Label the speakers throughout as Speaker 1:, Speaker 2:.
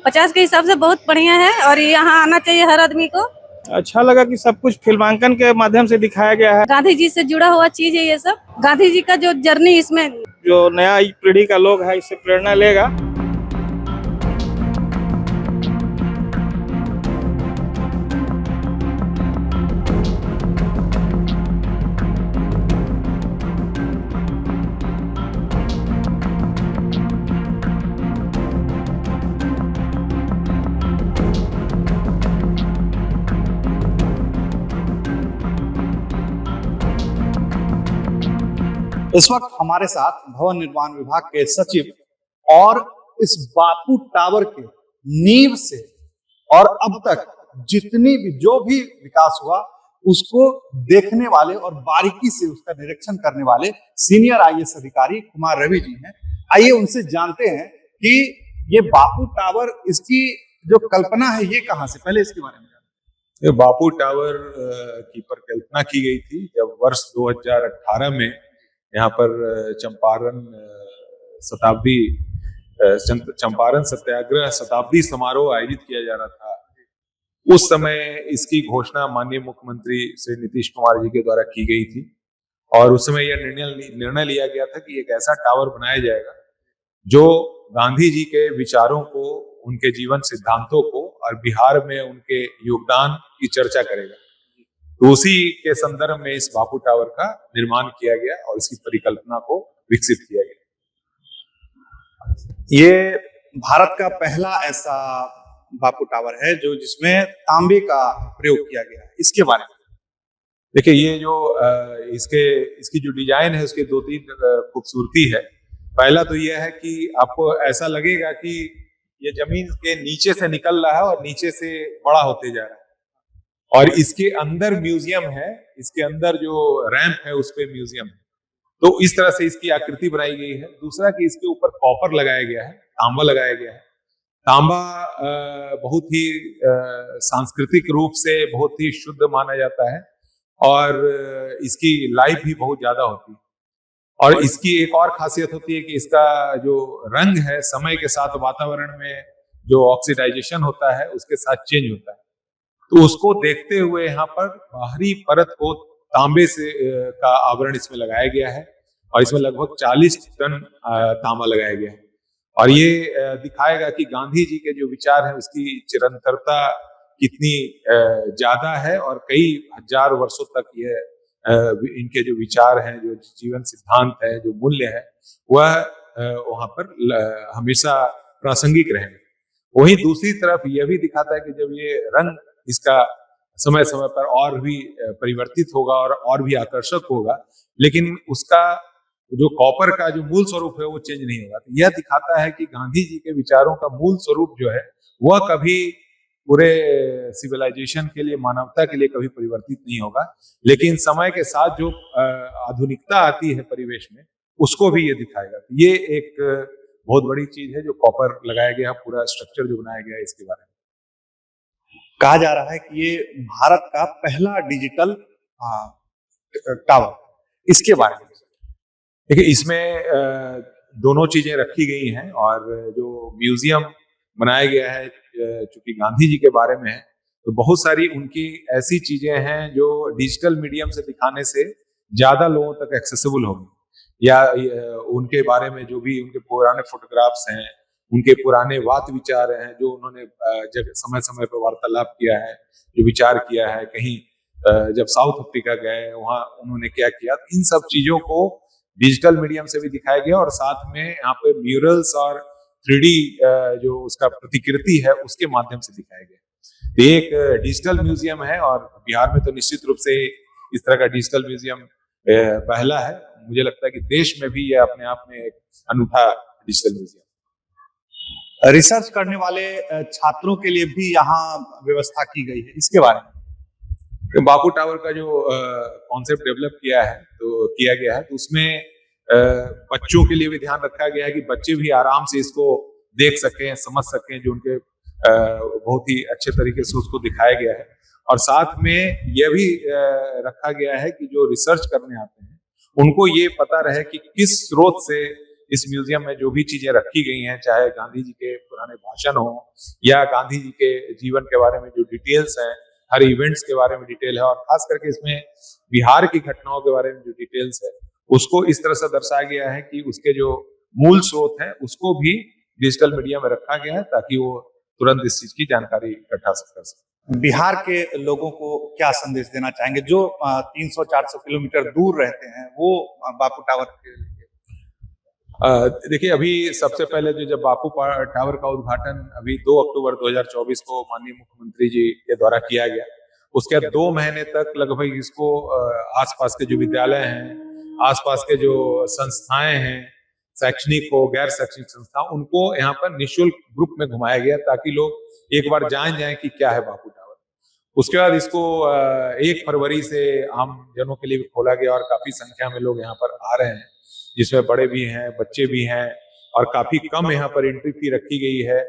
Speaker 1: 50 के हिसाब से बहुत बढ़िया है और यहाँ आना चाहिए हर आदमी को।
Speaker 2: अच्छा लगा कि सब कुछ फिल्मांकन के माध्यम से दिखाया गया है।
Speaker 1: गांधी जी से जुड़ा हुआ चीज है ये सब। गांधी जी का जो जर्नी इसमें,
Speaker 2: जो नया पीढ़ी का लोग है इससे प्रेरणा लेगा।
Speaker 3: इस वक्त हमारे साथ भवन निर्माण विभाग के सचिव और इस बापू टावर के नींव से और अब तक जितनी भी जो भी विकास हुआ उसको देखने वाले और बारीकी से उसका निरीक्षण करने वाले सीनियर आईएएस अधिकारी कुमार रवि जी हैं। आइए उनसे जानते हैं कि ये बापू टावर, इसकी जो कल्पना है ये कहां से, पहले इसके बारे में।
Speaker 4: ये बापू टावर की परिकल्पना की गई थी जब वर्ष 2018 में यहाँ पर चंपारण सत्याग्रह शताब्दी समारोह आयोजित किया जा रहा था। उस समय इसकी घोषणा माननीय मुख्यमंत्री श्री नीतीश कुमार जी के द्वारा की गई थी और उस समय यह निर्णय लिया गया था कि एक ऐसा टावर बनाया जाएगा जो गांधी जी के विचारों को, उनके जीवन सिद्धांतों को और बिहार में उनके योगदान की चर्चा करेगा। तो उसी के संदर्भ में इस बापू टावर का निर्माण किया गया और इसकी परिकल्पना को विकसित किया गया।
Speaker 3: ये भारत का पहला ऐसा बापू टावर है जो जिसमें तांबे का प्रयोग किया गया है, इसके बारे में
Speaker 4: देखिए। ये जो इसकी जो डिजाइन है उसके दो तीन खूबसूरती है। पहला तो यह है कि आपको ऐसा लगेगा कि ये जमीन के नीचे से निकल रहा है और नीचे से बड़ा होते जा रहा है और इसके अंदर म्यूजियम है, इसके अंदर जो रैंप है उस पे म्यूजियम है। तो इस तरह से इसकी आकृति बनाई गई है। दूसरा कि इसके ऊपर कॉपर लगाया गया है, तांबा लगाया गया है। तांबा बहुत ही सांस्कृतिक रूप से बहुत ही शुद्ध माना जाता है और इसकी लाइफ भी बहुत ज्यादा होती है। और इसकी एक और खासियत होती है कि इसका जो रंग है समय के साथ वातावरण में जो ऑक्सीडाइजेशन होता है उसके साथ चेंज होता है। तो उसको देखते हुए यहाँ पर बाहरी परत को तांबे से का आवरण इसमें लगाया गया है और इसमें लगभग 40 टन तांबा लगाया गया है और ये दिखाएगा कि गांधी जी के जो विचार हैं उसकी चिरंतरता कितनी ज्यादा है और कई हजार वर्षों तक ये इनके जो विचार हैं, जो जीवन सिद्धांत है, जो मूल्य है, वह वहां पर हमेशा प्रासंगिक रहेंगे। वहीं दूसरी तरफ यह भी दिखाता है कि जब ये रंग इसका समय समय पर और भी परिवर्तित होगा और भी आकर्षक होगा, लेकिन उसका जो कॉपर का जो मूल स्वरूप है वो चेंज नहीं होगा। तो यह दिखाता है कि गांधी जी के विचारों का मूल स्वरूप जो है वह कभी पूरे सिविलाइजेशन के लिए, मानवता के लिए कभी परिवर्तित नहीं होगा, लेकिन समय के साथ जो आधुनिकता आती है परिवेश में उसको भी ये दिखाएगा। तो ये एक बहुत बड़ी चीज है जो कॉपर लगाया गया, पूरा स्ट्रक्चर जो बनाया गया है इसके बारे में।
Speaker 3: कहा जा रहा है कि ये भारत का पहला डिजिटल टावर, इसके बारे में
Speaker 4: देखिए। इसमें दोनों चीजें रखी गई हैं और जो म्यूजियम बनाया गया है चूंकि गांधी जी के बारे में है तो बहुत सारी उनकी ऐसी चीजें हैं जो डिजिटल मीडियम से दिखाने से ज्यादा लोगों तक एक्सेसिबल होगी, या उनके बारे में जो भी उनके पुराने फोटोग्राफ्स हैं, उनके पुराने वाद विचार हैं जो उन्होंने समय समय पर वार्तालाप किया है, जो विचार किया है, कहीं जब साउथ अफ्रीका गए वहां उन्होंने क्या किया, इन सब चीजों को डिजिटल मीडियम से भी दिखाया गया और साथ में यहाँ पे म्यूरल्स और 3D जो उसका प्रतिकृति है उसके माध्यम से दिखाया गया। ये एक डिजिटल म्यूजियम है और बिहार में तो निश्चित रूप से इस तरह का डिजिटल म्यूजियम पहला है। मुझे लगता है कि देश में भी यह अपने आप में एक अनूठा डिजिटल म्यूजियम।
Speaker 3: रिसर्च करने वाले छात्रों के लिए भी यहाँ व्यवस्था की गई है, इसके बारे में।
Speaker 4: बापू टावर का जो कॉन्सेप्ट डेवलप किया गया है तो उसमें बच्चों के लिए भी ध्यान रखा गया है कि बच्चे भी आराम से इसको देख सकें, समझ सकें, जो उनके बहुत ही अच्छे तरीके से उसको दिखाया गया है। और साथ में यह भी रखा गया है कि जो रिसर्च करने आते हैं उनको ये पता रहे कि किस स्रोत से इस म्यूजियम में जो भी चीजें रखी गई हैं, चाहे गांधी जी के पुराने भाषण हो या गांधी जी के जीवन के बारे में जो डिटेल्स हैं, हर इवेंट्स के बारे में डिटेल है, और खास करके इसमें बिहार की घटनाओं के बारे में जो डिटेल्स है उसको इस तरह से दर्शाया गया है कि उसके जो मूल स्रोत है उसको भी डिजिटल मीडिया में रखा गया है ताकि वो तुरंत इस चीज की जानकारी इकट्ठा कर सके।
Speaker 3: बिहार के लोगों को क्या संदेश देना चाहेंगे जो 300-400 किलोमीटर दूर रहते हैं, वो बापू टावर के लिए?
Speaker 4: देखिए, अभी सबसे पहले जब बापू टावर का उद्घाटन अभी 2 अक्टूबर 2024 को माननीय मुख्यमंत्री जी के द्वारा किया गया, उसके बाद 2 महीने तक लगभग इसको आसपास के जो विद्यालय हैं, आसपास के जो संस्थाएं हैं, शैक्षणिक हो गैर शैक्षणिक संस्था, उनको यहाँ पर निःशुल्क ग्रुप में घुमाया गया ताकि लोग एक बार जान जाएं कि क्या है बापू टावर। उसके बाद इसको 1 फरवरी से आम जनों के लिए भी खोला गया और काफी संख्या में लोग यहाँ पर आ रहे हैं, जिसमें बड़े भी हैं, बच्चे भी हैं, और काफी कम यहाँ पर एंट्री फी रखी गई है।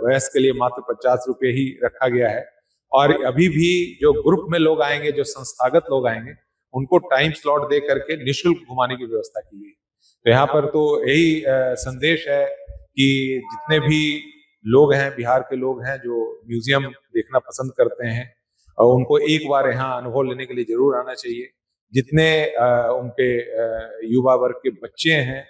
Speaker 4: वयस्क के लिए मात्र 50 रुपये ही रखा गया है। और अभी भी जो ग्रुप में लोग आएंगे, जो संस्थागत लोग आएंगे, उनको टाइम स्लॉट दे करके निःशुल्क घुमाने की व्यवस्था की गई। तो यहाँ पर तो यही संदेश है कि जितने भी लोग हैं, बिहार के लोग हैं जो म्यूजियम देखना पसंद करते हैं, और उनको एक बार यहाँ अनुभव लेने के लिए जरूर आना चाहिए। जितने उनके युवा वर्ग के बच्चे हैं,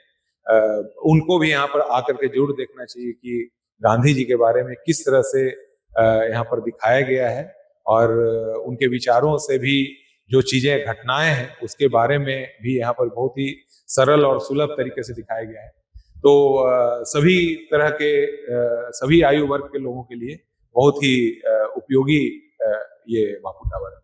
Speaker 4: उनको भी यहाँ पर आकर के जरूर देखना चाहिए कि गांधी जी के बारे में किस तरह से यहाँ पर दिखाया गया है, और उनके विचारों से भी जो चीजें, घटनाएं हैं, उसके बारे में भी यहाँ पर बहुत ही सरल और सुलभ तरीके से दिखाया गया है। तो सभी तरह के सभी आयु वर्ग के लोगों के लिए बहुत ही उपयोगी ये बापू टावर है।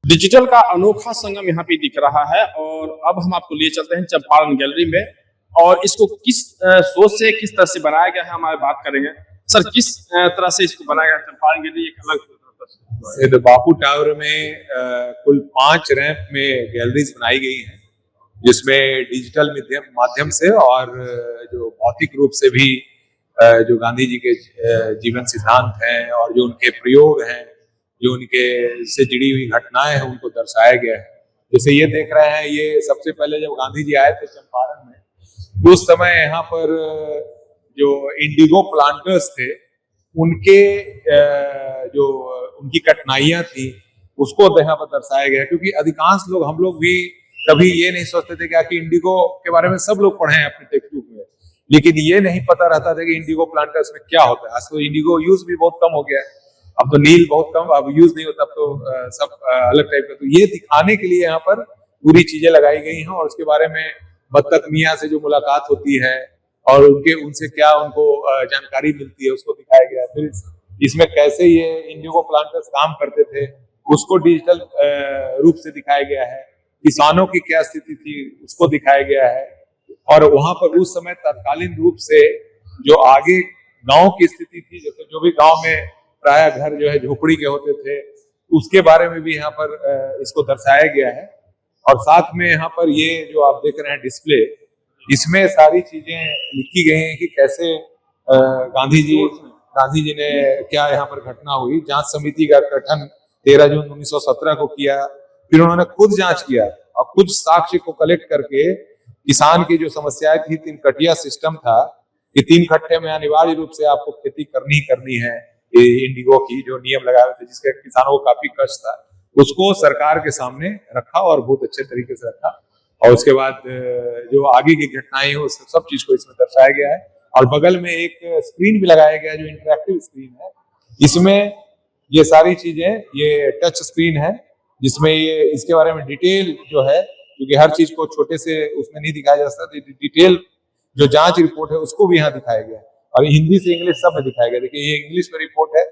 Speaker 5: डिजिटल का अनोखा संगम यहाँ पे दिख रहा है, और अब हम आपको लिए चलते हैं चंपारण गैलरी में, और इसको किस सोच से, किस तरह से बनाया गया है, हमारे बात करेंगे। सर, किस तरह से इसको बनाया गया? चंपारण गैलरी एक अलग
Speaker 4: तो बापू टावर में कुल 5 रैंप में गैलरीज बनाई गई हैं, जिसमें डिजिटल माध्यम से और जो भौतिक रूप से भी जो गांधी जी के जीवन सिद्धांत हैं और जो उनके प्रयोग हैं, जो उनके से जुड़ी हुई घटनाएं हैं, उनको दर्शाया गया है। जैसे ये देख रहे हैं, ये सबसे पहले जब गांधी जी आए थे चंपारण में, उस समय यहाँ पर जो इंडिगो प्लांटर्स थे, उनके जो उनकी कठिनाइयां थी, उसको यहाँ पर दर्शाया गया। क्योंकि अधिकांश लोग, हम लोग भी कभी ये नहीं सोचते थे कि इंडिगो के बारे में सब लोग पढ़े हैं अपने टेक्स्ट बुक में, लेकिन ये नहीं पता रहता था कि इंडिगो प्लांटर्स में क्या होता है। आज तो इंडिगो यूज भी बहुत कम हो गया है, अब तो नील बहुत कम, अब यूज नहीं होता, अब तो सब अलग टाइप का। तो ये दिखाने के लिए यहाँ पर पूरी चीजें लगाई गई हैं, और उसके बारे में बत्तख मियाँ से जो मुलाकात होती है और उनसे क्या उनको जानकारी मिलती है, उसको दिखाया गया। फिर इसमें कैसे ये इंडिगो प्लांटर्स काम करते थे, उसको डिजिटल रूप से दिखाया गया है। किसानों की क्या स्थिति थी, उसको दिखाया गया है। और वहां पर उस समय तत्कालीन रूप से जो आगे गांव की स्थिति थी, जैसे जो भी गांव में प्राय घर जो है झोपड़ी के होते थे, उसके बारे में भी यहाँ पर इसको दर्शाया गया है। और साथ में यहाँ पर ये जो आप देख रहे हैं डिस्प्ले, इसमें सारी चीजें लिखी गई हैं कि कैसे गांधी जी ने क्या यहाँ पर घटना हुई। जांच समिति का गठन 13 जून 1917 को किया। फिर उन्होंने खुद जांच किया और खुद साक्ष्य को कलेक्ट करके किसान की जो समस्याएं थी, 3 कटिया सिस्टम था कि 3 कट्टे में अनिवार्य रूप से आपको खेती करनी है, इंडिगो की जो नियम लगाए थे, जिसके किसानों को काफी कष्ट था, उसको सरकार के सामने रखा और बहुत अच्छे तरीके से रखा। और उसके बाद जो आगे की घटनाएं हो, सब चीज को इसमें दर्शाया गया है। और बगल में एक स्क्रीन भी लगाया गया है जो इंटरेक्टिव स्क्रीन है। इसमें ये सारी चीजें, ये टच स्क्रीन है जिसमें ये इसके बारे में डिटेल जो है, क्योंकि हर चीज को छोटे से उसमें नहीं दिखाया जा सकता, डिटेल जो जांच रिपोर्ट है उसको भी यहाँ दिखाया गया है। और हिंदी से इंग्लिश सब में दिखाया गया। देखिए, ये इंग्लिश में रिपोर्ट है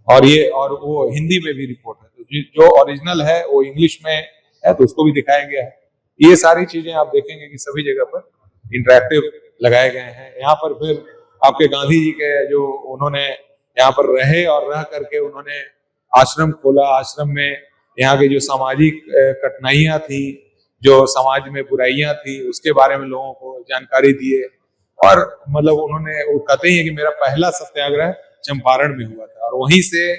Speaker 4: और वो हिंदी में भी रिपोर्ट है। तो जो ओरिजिनल है वो इंग्लिश में है, तो उसको भी दिखाया गया है। ये सारी चीजें आप देखेंगे कि सभी जगह पर इंटरेक्टिव लगाए गए हैं। यहाँ पर फिर आपके गांधी जी के जो उन्होंने यहाँ पर रहे और रह करके उन्होंने आश्रम खोला। आश्रम में यहाँ की जो सामाजिक कठिनाइयाँ थी, जो समाज में बुराइयां थी, उसके बारे में लोगों को जानकारी दिए। और मतलब उन्होंने, वो कहते ही है कि मेरा पहला सत्याग्रह चंपारण में हुआ था, और वहीं से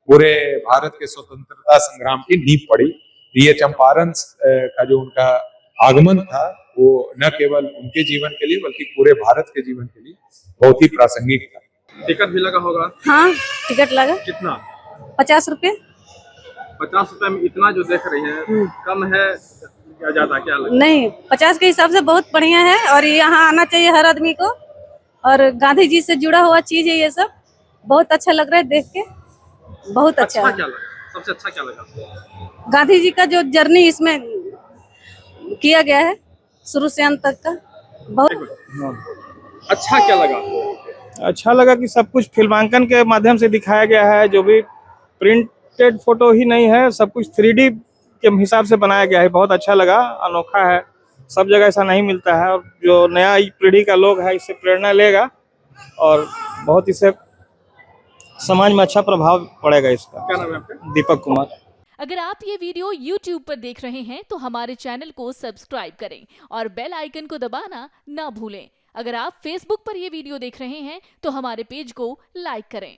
Speaker 4: पूरे भारत के स्वतंत्रता संग्राम की नींव पड़ी। ये चंपारण का जो उनका आगमन था, वो न केवल उनके जीवन के लिए बल्कि पूरे भारत के जीवन के लिए बहुत ही प्रासंगिक था।
Speaker 5: टिकट भी लगा होगा?
Speaker 1: हाँ, टिकट लगा
Speaker 5: कितना?
Speaker 1: 50 रुपए।
Speaker 5: 50 रुपए में इतना जो देख रही हैं, कम है या ज्यादा, क्या लगता है?
Speaker 1: नहीं, 50 के हिसाब से बहुत बढ़िया है और यहाँ आना चाहिए हर आदमी को। और गांधी जी से जुड़ा हुआ चीज है ये सब, बहुत अच्छा लग रहा है देख के, बहुत अच्छा है।
Speaker 5: क्या लगा? सबसे अच्छा क्या लगा?
Speaker 1: गांधी जी का जो जर्नी इसमें किया गया है शुरू से अंत तक का, बहुत
Speaker 5: अच्छा क्या लगा?
Speaker 2: अच्छा लगा कि सब कुछ फिल्मांकन के माध्यम से दिखाया गया है। जो भी प्रिंटेड फोटो ही नहीं है, सब कुछ 3D के हिसाब से बनाया गया है। बहुत अच्छा लगा, अनोखा है, सब जगह ऐसा नहीं मिलता है। और जो नया पीढ़ी का लोग है इससे प्रेरणा लेगा और बहुत इससे समाज में अच्छा प्रभाव पड़ेगा इसका।
Speaker 5: क्या नाम है आपका?
Speaker 2: दीपक कुमार।
Speaker 6: अगर आप ये वीडियो YouTube पर देख रहे हैं तो हमारे चैनल को सब्सक्राइब करें और बेल आइकन को दबाना ना भूलें। अगर आप Facebook पर ये वीडियो देख रहे हैं तो हमारे पेज को लाइक करें।